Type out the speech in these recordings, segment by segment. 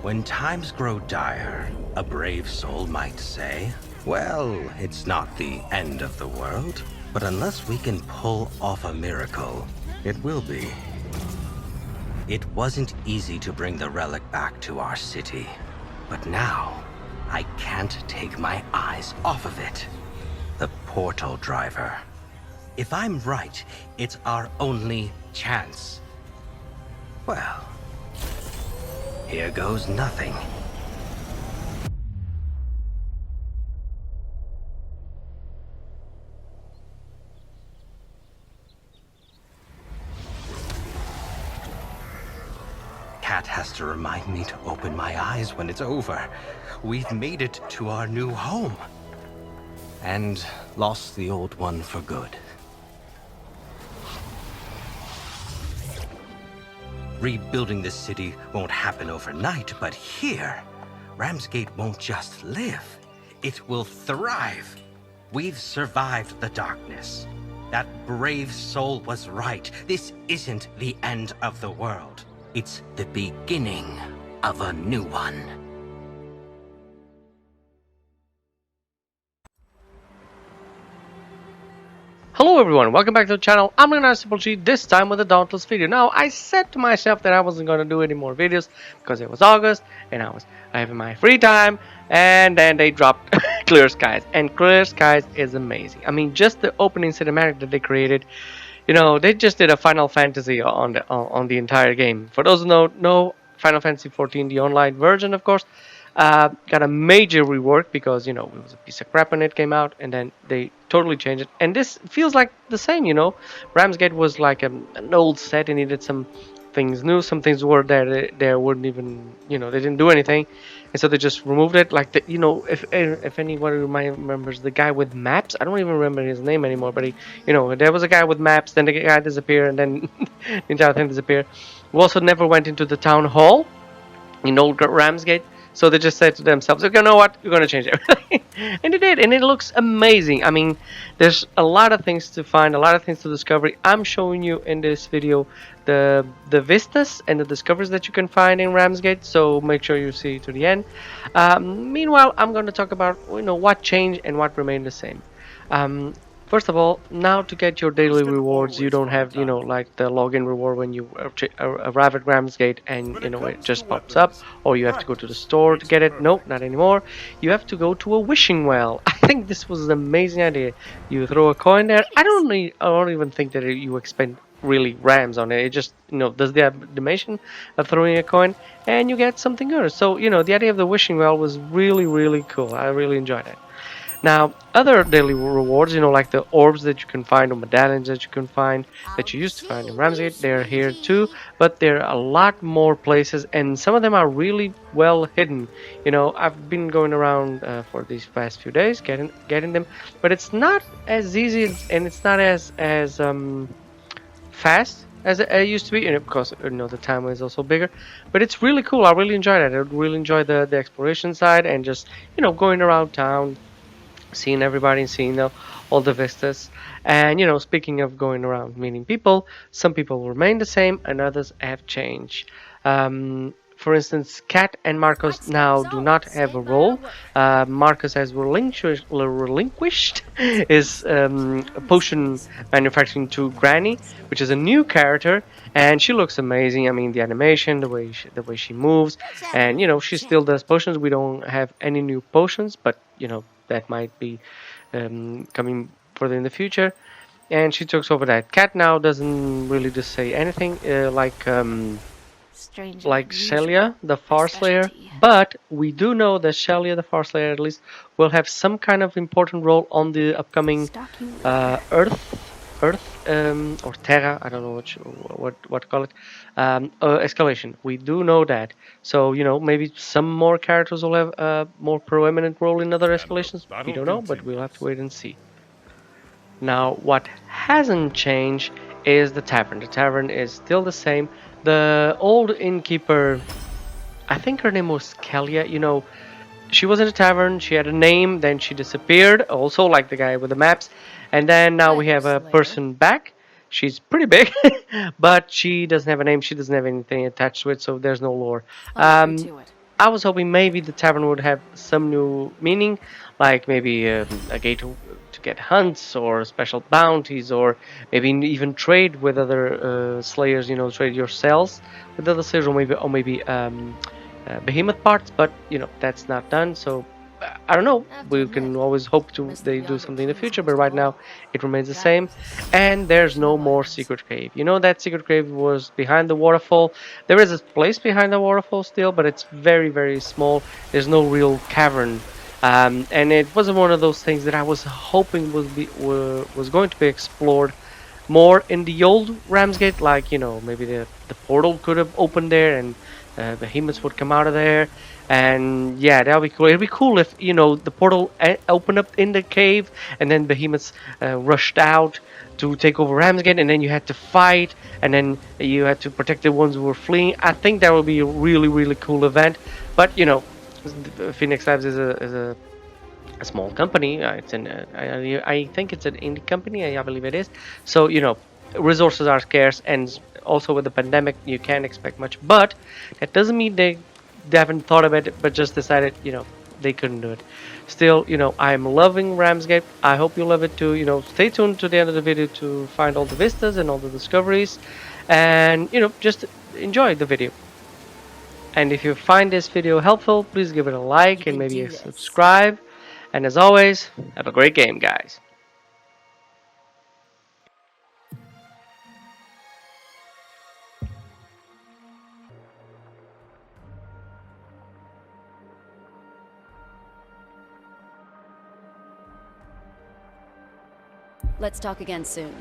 When times grow dire, a brave soul might say, well, it's not the end of the world, but unless we can pull off a miracle, it will be. It wasn't easy to bring the relic back to our city, but now I can't take my eyes off of it. The portal driver. If I'm right, it's our only chance. Well, here goes nothing. Cat has to remind me to open my eyes when it's over. We've made it to our new home. And lost the old one for good. Rebuilding this city won't happen overnight, but here, Ramsgate won't just live. It will thrive. We've survived the darkness. That brave soul was right. This isn't the end of the world. It's the beginning of a new one. Hello everyone, welcome back to the channel. I'm Simple G, this time with a Dauntless video. Now, I said to myself that I wasn't going to do any more videos because it was August and I was having my free time, and then they dropped Clear Skies, and Clear Skies is amazing. I mean, just the opening cinematic that they created, you know, they just did a Final Fantasy on the entire game. For those who know, Final Fantasy 14, the online version, of course, got a major rework because, you know, it was a piece of crap when it came out, and then they totally changed it. And this feels like the same, you know. Ramsgate was like an old set. It needed some things new. Some things were there. There weren't even, you know, they didn't do anything, and so they just removed it. Like the, you know, if anybody remembers the guy with maps, I don't even remember his name anymore. But he, you know, there was a guy with maps. Then the guy disappeared, and then the entire thing disappeared. We also never went into the town hall in old Ramsgate. So they just said to themselves, okay, you know what, we're going to change everything. And they did, and it looks amazing. I mean, there's a lot of things to find, a lot of things to discover. I'm showing you in this video the vistas and the discoveries that you can find in Ramsgate, so make sure you see to the end. Meanwhile, I'm going to talk about, you know, what changed and what remained the same. First of all, now to get your daily rewards, you don't have, you know, like the login reward when you arrive at Ramsgate and, you know, it just pops up, or you have to go to the store to get it. Nope, not anymore. You have to go to a wishing well. I think this was an amazing idea. You throw a coin there. I don't even think that you expend really rams on it. It just, you know, does the animation of throwing a coin and you get something good. So, you know, the idea of the wishing well was really, really cool. I really enjoyed it. Now, other daily rewards, you know, like the orbs that you can find, or medallions that you can find, that you used to find in Ramsgate, they're here too, but there are a lot more places, and some of them are really well hidden. You know, I've been going around for these past few days, getting them, but it's not as easy, and it's not as fast as it used to be, and of course, you know, the time is also bigger, but it's really cool. I really enjoyed it. I really enjoyed the exploration side, and just, you know, going around town, seeing everybody, seeing all the vistas. And, you know, speaking of going around meeting people, some people remain the same and others have changed. For instance, Kat and Markus now do not have a role. Markus has relinquished his potion manufacturing to Granny, which is a new character, and she looks amazing. I mean, the animation, the way she moves, and, you know, she still does potions. We don't have any new potions, but, you know, that might be coming further in the future. And she takes over that. Cat now doesn't really just say anything like Xelya the Farslayer, but we do know that Xelya the Farslayer at least will have some kind of important role on the upcoming Earth or Terra, I don't know what to call it, escalation. We do know that. So, you know, maybe some more characters will have a more prominent role in other escalations. We don't know, but we'll have to wait and see. Now, what hasn't changed is the tavern. The tavern is still the same. The old innkeeper, I think her name was Xelya, you know, she was in a tavern, she had a name, then she disappeared, also like the guy with the maps. And then now we have a person back. She's pretty big, but she doesn't have a name. She doesn't have anything attached to it, so there's no lore. I was hoping maybe the tavern would have some new meaning, like maybe a gate to get hunts or special bounties, or maybe even trade with other slayers. You know, trade your cells with other slayers, or maybe behemoth parts. But you know, that's not done. So I don't know. We can always hope to they do something in the future, but right now it remains the same. And there's no more secret cave. You know that secret cave was behind the waterfall. There is a place behind the waterfall still, but it's very very small. There's no real cavern, and it wasn't one of those things that I was hoping was going to be explored more in the old Ramsgate. Like, you know, maybe the portal could have opened there and behemoths would come out of there. And yeah, that would be cool. It'd be cool if, you know, the portal opened up in the cave and then behemoths rushed out to take over Ramsgate, and then you had to fight, and then you had to protect the ones who were fleeing. I think that would be a really really cool event. But you know, Phoenix Labs is a small company. It's an I think it's an indie company. I believe it is. So you know, resources are scarce, and also with the pandemic, you can't expect much. But that doesn't mean they haven't thought about it, but just decided, you know, they couldn't do it. Still, you know, I'm loving Ramsgate. I hope you love it too. You know, stay tuned to the end of the video to find all the vistas and all the discoveries, and you know, just enjoy the video. And if you find this video helpful, please give it a like and maybe a subscribe. And as always, have a great game, guys. Let's talk again soon.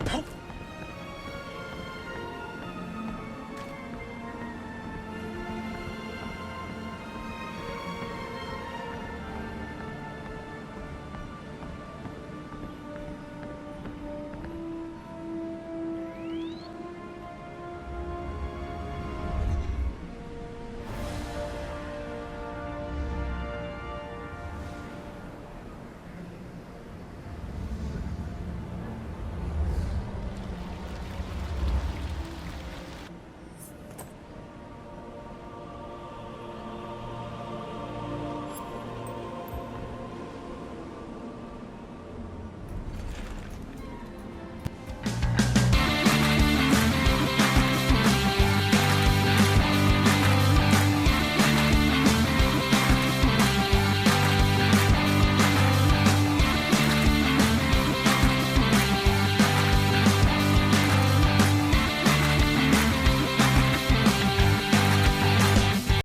Hope